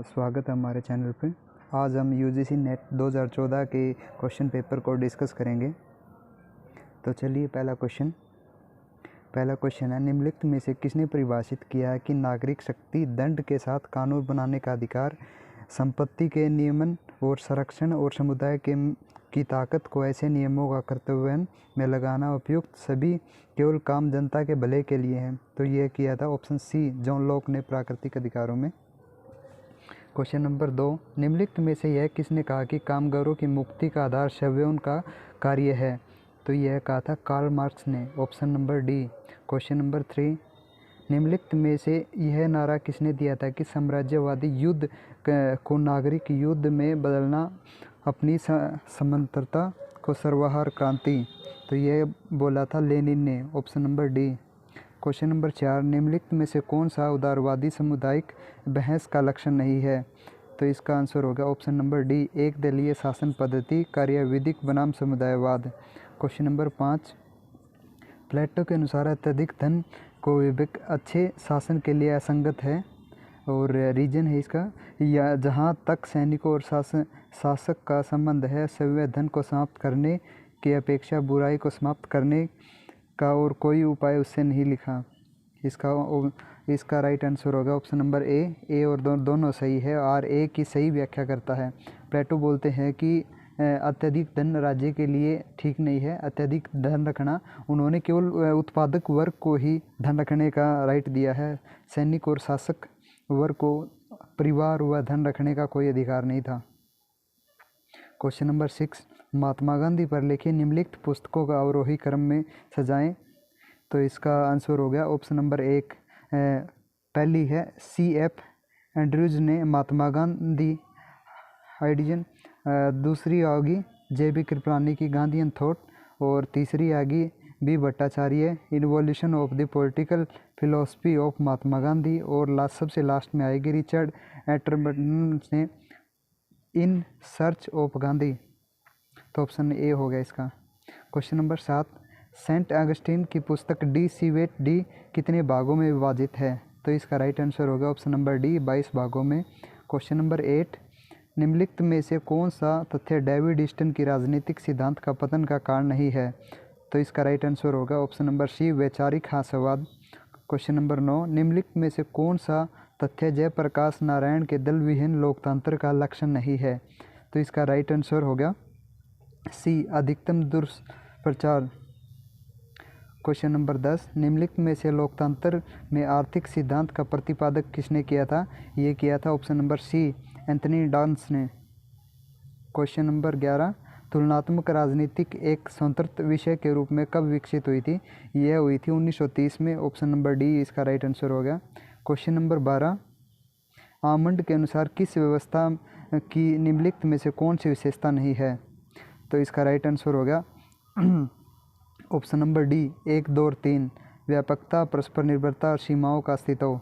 स्वागत है हमारे चैनल पे। आज हम यूजीसी नेट 2014 के क्वेश्चन पेपर को डिस्कस करेंगे। तो चलिए पहला क्वेश्चन है, निम्नलिखित में से किसने परिभाषित किया है कि नागरिक शक्ति दंड के साथ कानून बनाने का अधिकार, संपत्ति के नियमन और संरक्षण और समुदाय की ताकत को ऐसे नियमों का कर्तव्य में लगाना उपयुक्त सभी केवल काम जनता के भले के लिए हैं। तो यह किया था ऑप्शन सी, जॉन लॉक ने प्राकृतिक अधिकारों में। क्वेश्चन नंबर 2, निम्नलिखित में से यह किसने कहा कि कामगारों की मुक्ति का आधार श्रव्य का कार्य है? तो यह कहा था कार्ल मार्क्स ने, option number D. Question number 3, निम्नलिखित में से यह नारा किसने दिया था कि साम्राज्यवादी युद्ध को नागरिक युद्ध में बदलना अपनी समांतरता को सर्वहारा क्रांति? तो यह बोला था लेनिन ने, option number D. Question number 4, निम्नलिखित में से कौन सा उदारवादी सामुदायिक बहस का लक्षण नहीं है? तो इसका आंसर होगा ऑप्शन नंबर डी, एक दलीय शासन पद्धति, कार्यविधिक बनाम समुदायवाद। क्वेश्चन नंबर 5, प्लेटो के अनुसार अत्यधिक धन को विवेक अच्छे शासन के लिए असंगत है और रीजन है इसका, या जहाँ तक सैनिकों और शासक का संबंध है, सव्य धन को समाप्त करने की अपेक्षा बुराई को समाप्त करने का और कोई उपाय उससे नहीं लिखा। इसका राइट आंसर होगा ऑप्शन नंबर ए और दोनों सही है। और ए की सही व्याख्या करता है। प्लेटो बोलते हैं कि अत्यधिक धन राज्य के लिए ठीक नहीं है, अत्यधिक धन रखना। उन्होंने केवल उत्पादक वर्ग को ही धन रखने का राइट दिया है, सैनिक और शासक वर्ग को परिवार व धन रखने का कोई अधिकार नहीं था। क्वेश्चन नंबर 6, महात्मा गांधी पर लिखी निम्नलिखित पुस्तकों का अवरोही क्रम में सजाएं। तो इसका आंसर हो गया ऑप्शन नंबर 1। पहली है C.F. एंड्रयूज ने महात्मा गांधी आइडियन, दूसरी होगी J.B. कृपलानी की गांधीयन थॉट, और तीसरी आएगी B. Bhattacharya involution of the political philosophy of Mahatma Gandhi, और सबसे लास्ट में आएगी रिचर्ड एटरबर्टन ने इन सर्च ऑफ गांधी। तो ऑप्शन ए हो गया इसका। क्वेश्चन नंबर 7, सेंट अगस्टिन की पुस्तक डी सीवेट डी कितने भागों में विभाजित है? तो इसका राइट आंसर होगा ऑप्शन नंबर डी, 22 भागों में। क्वेश्चन नंबर 8, निम्नलिखित में से कौन सा तथ्य डेविड ईस्टन की राजनीतिक सिद्धांत का पतन का कारण नहीं है? तो इसका राइट आंसर होगा ऑप्शन नंबर सी, वैचारिक हास्यवाद। क्वेश्चन नंबर 9, निम्नलिखित में से कौन सा तथ्य जयप्रकाश नारायण के दल विहीन लोकतंत्र का लक्षण नहीं है? तो इसका राइट आंसर होगा सी, अधिकतम दुष्प्रचार। क्वेश्चन नंबर 10, निम्नलिखित में से लोकतंत्र में आर्थिक सिद्धांत का प्रतिपादक किसने किया था? ये किया था option number C, Anthony Downs ने। क्वेश्चन नंबर 11, तुलनात्मक राजनीतिक एक स्वतंत्र विषय के रूप में कब विकसित हुई थी? यह हुई थी 1930 में, ऑप्शन नंबर डी इसका राइट आंसर होगा। क्वेश्चन नंबर 12, आमंड के अनुसार किस व्यवस्था की निम्नलिखित में से कौन सी विशेषता नहीं है? तो इसका राइट आंसर होगा ऑप्शन नंबर डी, 1, 2 और 3, व्यापकता, परस्पर निर्भरता और सीमाओं का अस्तित्व।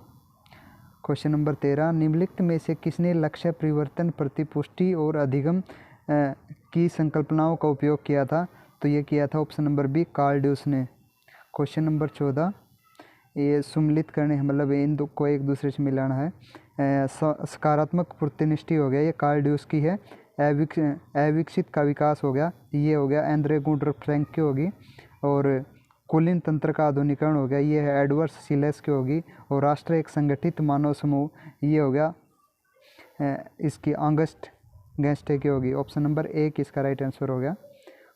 क्वेश्चन नंबर 13, निम्नलिखित में से किसने लक्ष्य परिवर्तन, प्रतिपुष्टि और अधिगम की संकल्पनाओं का उपयोग किया था? तो ये किया था ऑप्शन नंबर बी, कार्ल ड्यूस ने। क्वेश्चन नंबर 14, ये सम्मिलित करने मतलब इन दो को एक दूसरे से मिलाना है। सकारात्मक प्रतिनिष्ठि हो गया, ये कार्ल ड्यूस की है। अविकसित का विकास हो गया, ये हो गया एंद्रे गुंटर फ्रैंक की होगी। और कुलीन तंत्र का आधुनिकरण हो गया, ये है एडवर्ड सिलेस की होगी। और राष्ट्र एक संगठित मानव समूह, ये हो गया इसकी ऑगस्ट गेस्टे की होगी। ऑप्शन नंबर ए इसका राइट आंसर हो गया।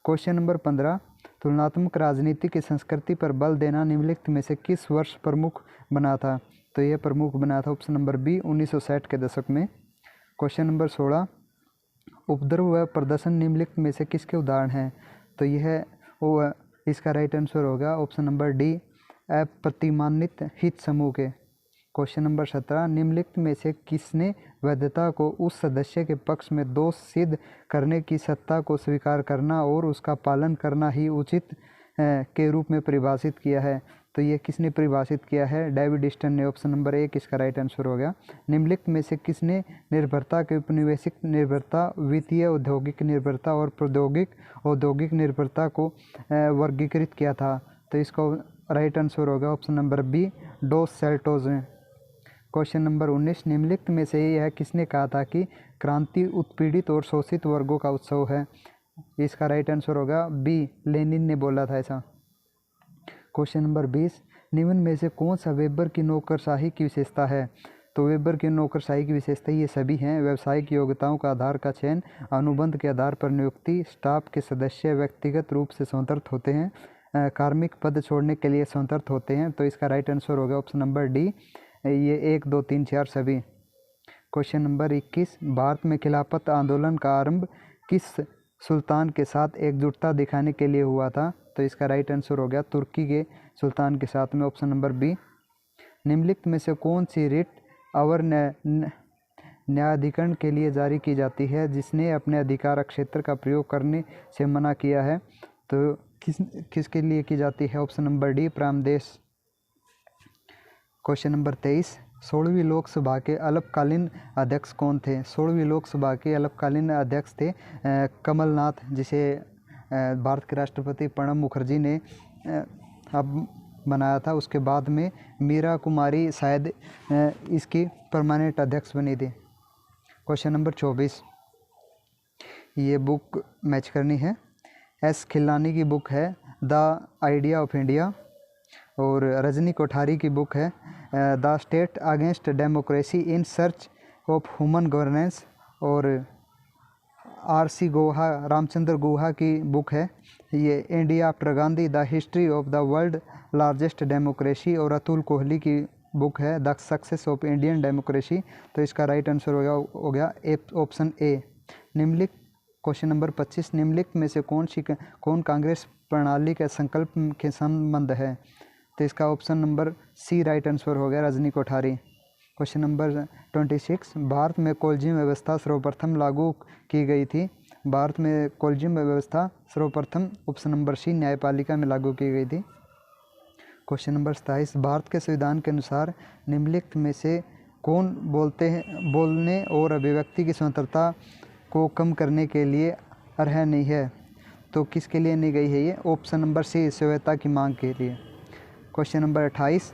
क्वेश्चन नंबर 15, तुलनात्मक राजनीति की संस्कृति पर बल देना निम्नलिखित में से किस वर्ष प्रमुख बना था? तो यह प्रमुख बना था ऑप्शन नंबर बी, 1960 के दशक में। क्वेश्चन नंबर 16, उपद्रव व प्रदर्शन निम्नलिखित में से किसके उदाहरण हैं? तो यह इसका राइट आंसर होगा ऑप्शन नंबर डी, अप्रतिमानित हित समूह के। क्वेश्चन नंबर 17, निम्नलिखित में से किसने वैधता को उस सदस्य के पक्ष में दोष सिद्ध करने की सत्ता को स्वीकार करना और उसका पालन करना ही उचित के रूप में परिभाषित किया है? तो ये किसने परिभाषित किया है? डेविड ईस्टन ने। ऑप्शन नंबर 1 इसका राइट आंसर हो गया। निम्नलिखित में से किसने निर्भरता के उपनिवेशिक निर्भरता, वित्तीय औद्योगिक निर्भरता और प्रौद्योगिक औद्योगिक निर्भरता को वर्गीकृत किया था? तो इसका राइट आंसर होगा ऑप्शन नंबर बी, डोस सैल्टोज ने। क्वेश्चन नंबर 19, निम्नलिखित में से यह किसने कहा था कि क्रांति उत्पीड़ित और शोषित वर्गों का उत्सव है? इसका राइट आंसर होगा बी, लेनिन ने बोला था ऐसा। क्वेश्चन नंबर 20, निम्न में से कौन सा वेबर की नौकरशाही की विशेषता है? तो वेबर की नौकरशाही की विशेषता ये सभी हैं: व्यावसायिक योग्यताओं का आधार का चयन, अनुबंध के आधार पर नियुक्ति, स्टाफ के सदस्य व्यक्तिगत रूप से स्वतंत्र होते हैं, कार्मिक पद छोड़ने के लिए स्वतंत्र होते हैं। तो इसका राइट आंसर होगा ऑप्शन नंबर डी, ये 1, 2, 3, 4 सभी। क्वेश्चन नंबर 21, भारत में खिलाफत आंदोलन का आरंभ किस सुल्तान के साथ एकजुटता दिखाने के लिए हुआ था? तो इसका राइट आंसर हो गया तुर्की के सुल्तान के साथ में, ऑप्शन नंबर बी। निम्नलिखित में से कौन सी रिट अवर न्यायाधिकरण के लिए जारी की जाती है जिसने अपने अधिकार क्षेत्र का प्रयोग करने से मना किया है? तो किसके लिए की जाती है? ऑप्शन नंबर डी, प्रामदेश। क्वेश्चन नंबर 23, 16वीं लोकसभा के अल्पकालीन अध्यक्ष कौन थे? 16वीं लोकसभा के अल्पकालीन अध्यक्ष थे कमलनाथ, जिसे भारत के राष्ट्रपति प्रणब मुखर्जी ने अब बनाया था। उसके बाद में मीरा कुमारी शायद इसकी परमानेंट अध्यक्ष बनी थी। क्वेश्चन नंबर 24, ये बुक मैच करनी है। एस खिल्लानी की बुक है द आइडिया ऑफ इंडिया, और रजनी कोठारी की बुक है the state against democracy in search of human governance, और आर.सी. गुहा, रामचंद्र गुहा की बुक है ये India after Gandhi the history of the world largest democracy, और अतुल कोहली की बुक है the success of Indian democracy. तो इसका राइट आंसर हो गया ऑप्शन ए। निम्नलिखित क्वेश्चन नंबर 25, निम्नलिखित में से कौन कांग्रेस प्रणाली के संकल्प के संबंध है? तो इसका option number C right answer हो गया, रजनी कोठारी। क्वेश्चन नंबर 26, भारत में कॉलेजियम व्यवस्था सर्वप्रथम लागू की गई थी? भारत में कॉलेजियम व्यवस्था सर्वप्रथम ऑप्शन नंबर सी, न्यायपालिका में लागू की गई थी। क्वेश्चन नंबर 27, भारत के संविधान के अनुसार निम्नलिखित में से कौन बोलने और अभिव्यक्ति की स्वतंत्रता को कम करने के लिए अर्ह नहीं है? तो किसके लिए नहीं गई है ये? ऑप्शन नंबर सी, स्वेच्छा की मांग के लिए। क्वेश्चन नंबर 28,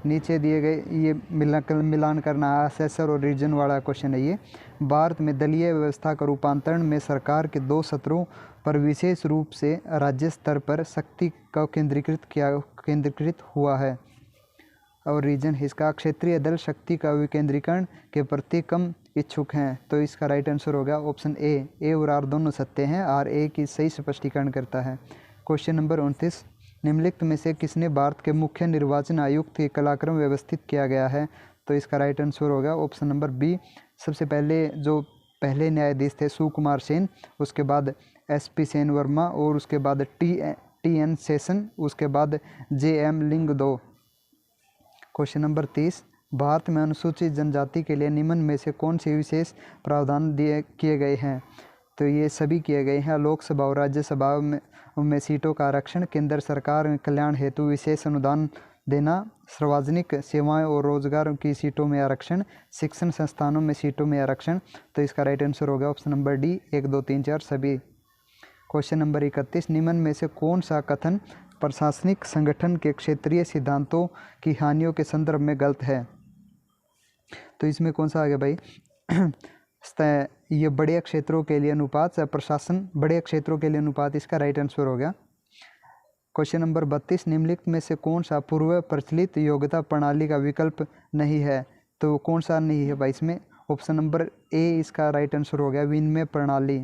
नीचे दिए गए ये मिलान करना असेसर और रीजन वाला क्वेश्चन है ये। भारत में दलीय व्यवस्था का रूपांतरण में सरकार के 2 सत्रों पर विशेष रूप से राज्य स्तर पर शक्ति का केंद्रीकृत हुआ है, और रीजन इसका क्षेत्रीय दल शक्ति का विकेंद्रीकरण के प्रति कम इच्छुक हैं। तो इसका राइट आंसर होगा ऑप्शन ए और आर दोनों सत्य हैं, आर ए की सही स्पष्टीकरण करता है। क्वेश्चन नंबर 29, निम्नलिखित में से किसने भारत के मुख्य निर्वाचन आयुक्त के कलाक्रम व्यवस्थित किया गया है? तो इसका राइट आंसर होगा ऑप्शन नंबर बी। सबसे पहले जो पहले न्यायाधीश थे सुकुमार सेन, उसके बाद एस.पी. सेन वर्मा, और उसके बाद टी.एन. सेशन, उसके बाद J.M.. Lyngdoh. Question number 30, Bharat में अनुसूचित जनजाति के लिए निम्न में से कौन से विशेष प्रावधान किए गए हैं? तो ये सभी किए गए हैं। लोकसभा और राज्यसभा में सीटों का आरक्षण, केंद्र सरकार में कल्याण हेतु विशेष अनुदान देना, सार्वजनिक सेवाएं और रोजगार की सीटों में आरक्षण, शिक्षण संस्थानों में सीटों में आरक्षण। तो इसका राइट आंसर होगा ऑप्शन नंबर डी, 1, 2, 3, 4 सभी। क्वेश्चन नंबर 31, निम्न में से कौन सा कथन प्रशासनिक संगठन के क्षेत्रीय सिद्धांतों की हानियों के संदर्भ में गलत है? तो इसमें कौन सा आ गया भाई? ये बड़े क्षेत्रों के लिए अनुपात, प्रशासन बड़े क्षेत्रों के लिए अनुपात, इसका राइट आंसर हो गया। क्वेश्चन नंबर 32, निम्नलिखित में से कौन सा पूर्व प्रचलित योग्यता प्रणाली का विकल्प नहीं है? तो कौन सा नहीं है भाई इसमें? ऑप्शन नंबर ए इसका राइट आंसर हो गया, विनिमय प्रणाली।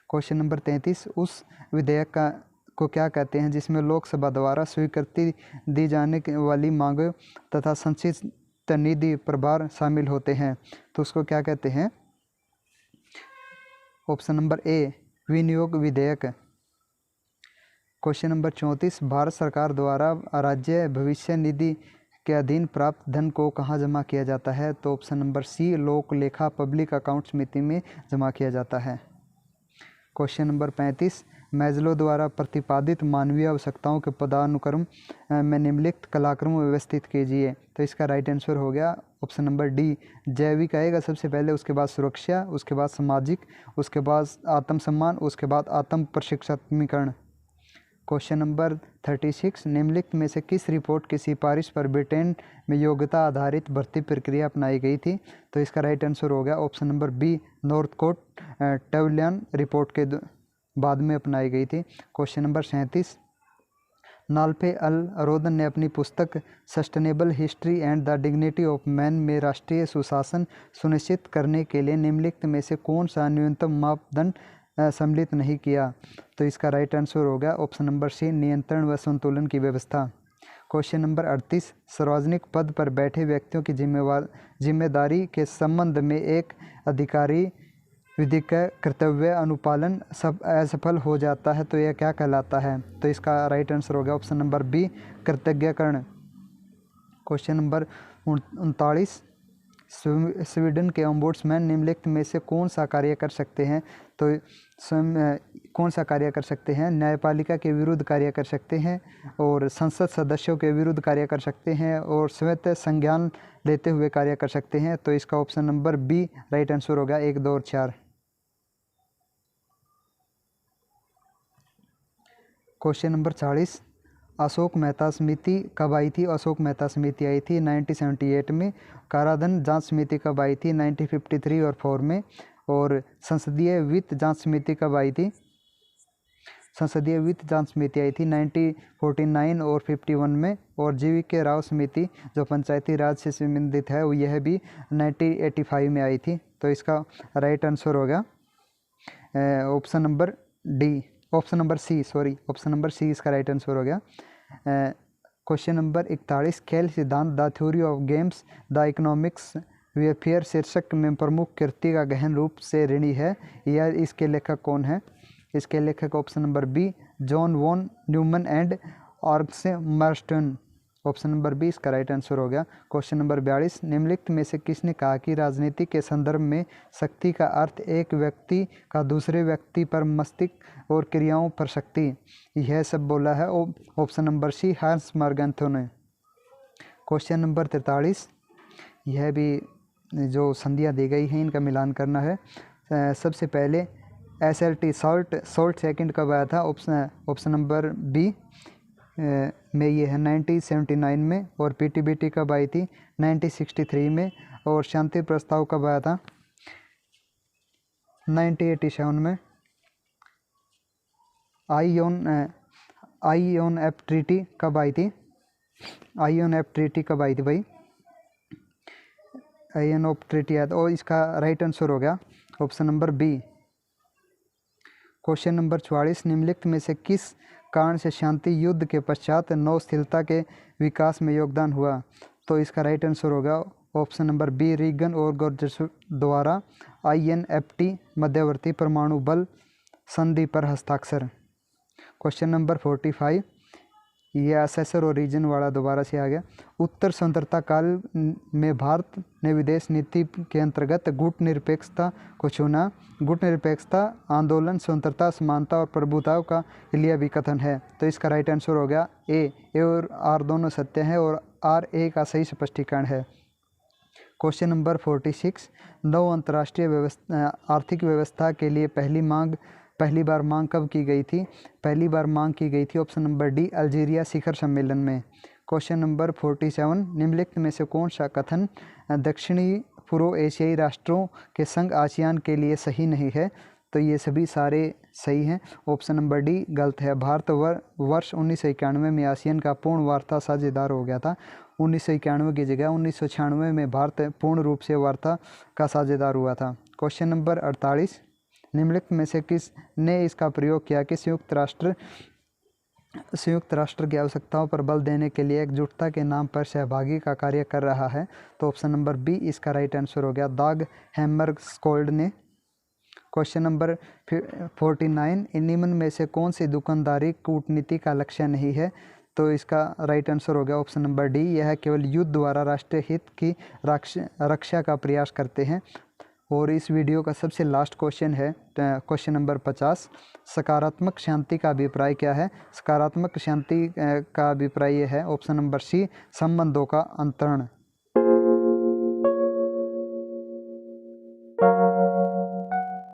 क्वेश्चन नंबर 33, उस विधेयक को क्या कहते हैं जिसमें लोकसभा द्वारा स्वीकृति दी जाने वाली मांगों तथा संचित निधि प्रभार शामिल होते हैं? तो उसको क्या कहते हैं? ऑप्शन नंबर ए, विनियोग विधेयक। क्वेश्चन नंबर 34, भारत सरकार द्वारा राज्य भविष्य निधि के अधीन प्राप्त धन को कहाँ जमा किया जाता है? तो ऑप्शन नंबर सी, लोक लेखा पब्लिक अकाउंट समिति में जमा किया जाता है। क्वेश्चन नंबर 35, मैज्लो द्वारा प्रतिपादित मानवीय आवश्यकताओं के पदानुक्रम में निम्नलिखित कलाक्रम व्यवस्थित कीजिए। तो इसका राइट आंसर हो गया ऑप्शन नंबर डी, जैविक आएगा सबसे पहले, उसके बाद सुरक्षा, उसके बाद सामाजिक, उसके बाद आत्मसम्मान, उसके बाद आत्म प्रशिक्षणीकरण। क्वेश्चन नंबर 36, निम्नलिखित में से किस रिपोर्ट की सिफारिश पर ब्रिटेन में योग्यता आधारित भर्ती प्रक्रिया अपनाई गई थी? तो इसका राइट आंसर हो गया option number B, Northcote Trevelyan report के बाद में अपनाई गई थी। क्वेश्चन नंबर 37, नाल्पे अल रोदन ने अपनी पुस्तक sustainable history and the dignity of man में राष्ट्रीय सुशासन सुनिश्चित करने के लिए निम्नलिखित में से कौन सा न्यूनतम मापदंड सम्मिलित नहीं किया? तो इसका राइट आंसर होगा ऑप्शन नंबर सी, नियंत्रण व संतुलन की व्यवस्था। क्वेश्चन नंबर 38, सार्वजनिक पद पर बैठे व्यक्तियों की जिम्मेदारी के संबंध में एक अधिकारी विधि का कर्तव्य अनुपालन सब असफल हो जाता है तो यह क्या कहलाता है? तो इसका राइट आंसर होगा ऑप्शन नंबर बी, कृतज्ञकरण। क्वेश्चन नंबर 39, स्वीडन के ओम्बुड्समैन निम्नलिखित में से कौन सा कार्य कर सकते हैं? तो कौन सा कार्य कर सकते हैं? न्यायपालिका के विरुद्ध कार्य कर सकते हैं, और संसद सदस्यों के विरुद्ध कार्य कर सकते हैं, और स्वतः संज्ञान लेते हुए कार्य कर सकते हैं। तो इसका option number B right answer होगा 1, 2 और 4। क्वेश्चन नंबर 40, अशोक मेहता समिति कब आई थी? अशोक मेहता समिति आई थी 1978 में। कराधान जांच समिति कब आई थी? 1953 और 4 में। और संसदीय वित्त जांच समिति कब आई थी? संसदीय वित्त जांच समिति आई थी 1949 और 51 में। और जीवीके राव समिति जो पंचायती राज से संबंधित है, वो यह भी 1985 में आई थी। तो इसका राइट आंसर होगा option number D, option number C, sorry, option number C इसका राइट आंसर हो गया। क्वेश्चन नंबर 41, खेल सिद्धांत the theory of games the economics welfare शीर्षक में प्रमुख कृति का गहन रूप से ऋणी है, यह इसके लेखक कौन है? इसके लेखक option number B, John von Neumann and Morgenstern. Option number B इसका राइट आंसर हो गया। क्वेश्चन नंबर 42, निम्नलिखित में से किसने कहा कि राजनीति के संदर्भ में शक्ति का अर्थ एक व्यक्ति का दूसरे व्यक्ति पर मस्तिष्क और क्रियाओं पर शक्ति? यह सब बोला है ऑप्शन नंबर सी, हांस मर्गन्थो ने। क्वेश्चन नंबर 43, यह भी जो संधियाँ दी गई हैं इनका मिलान करना है। सबसे पहले SLT सॉल्ट सेकंड कब आया था? ऑप्शन नंबर बी में ये है 1979 में। और PTBT कब आई थी? 1963 में। और शांति प्रस्ताव कब आया था? 1987 में। IONF ट्रीटी कब आई थी? IONF ट्रीटी कब आई थी भाई? IONF ट्रीटी आया था। और इसका राइट आंसर हो गया option number B. Question number 44, निम्नलिखित में से किस कारण से शांति युद्ध के पश्चात नौ स्थिरता के विकास में योगदान हुआ? तो इसका राइट आंसर होगा ऑप्शन नंबर बी, रीगन और गोर्जस द्वारा INFT मध्यवर्ती परमाणु बल संधि पर हस्ताक्षर। क्वेश्चन नंबर 45, ये असेसर और रीजन वाला दोबारा से आ गया। उत्तर स्वतंत्रता काल में भारत ने विदेश नीति के अंतर्गत गुट निरपेक्षता को चुना। गुट निरपेक्षता आंदोलन स्वतंत्रता, समानता और प्रभुता का लिए भी कथन है। तो इसका राइट आंसर हो गया ए और आर दोनों सत्य हैं और आर ए का सही स्पष्टीकरण है। क्वेश्चन नंबर 46, नौ अंतर्राष्ट्रीय आर्थिक व्यवस्था के लिए पहली बार मांग कब की गई थी? पहली बार मांग की गई थी ऑप्शन नंबर डी, अल्जीरिया शिखर सम्मेलन में। क्वेश्चन नंबर 47, निम्नलिखित में से कौन सा कथन दक्षिणी पूर्व एशियाई राष्ट्रों के संघ आसियान के लिए सही नहीं है? तो ये सभी सारे सही हैं। ऑप्शन नंबर डी गलत है। भारत वर्ष 1991 में आसियान का पूर्ण वार्ता साझेदार हो गया था। 1991 की जगह 1996 में भारत पूर्ण रूप से वार्ता का साझेदार हुआ था। क्वेश्चन नंबर 48, निम्नलिखित में से किस ने इसका प्रयोग किया कि संयुक्त राष्ट्र की आवश्यकताओं पर बल देने के लिए एकजुटता के नाम पर सहभागी का कार्य कर रहा है? तो ऑप्शन नंबर बी इसका राइट आंसर हो गया, दाग हैमरस्कोल्ड ने। क्वेश्चन नंबर 49, इन निम्न में से कौन सी दुकानदारी कूटनीति का लक्ष्य नहीं है? तो इसका राइट आंसर हो गया ऑप्शन नंबर डी, यह केवल युद्ध द्वारा राष्ट्रीय हित की रक्षा का प्रयास करते हैं। और इस वीडियो का सबसे लास्ट क्वेश्चन है क्वेश्चन नंबर 50, सकारात्मक शांति का अभिप्राय क्या है? सकारात्मक शांति का अभिप्राय ये है ऑप्शन नंबर सी, संबंधों का अंतरण।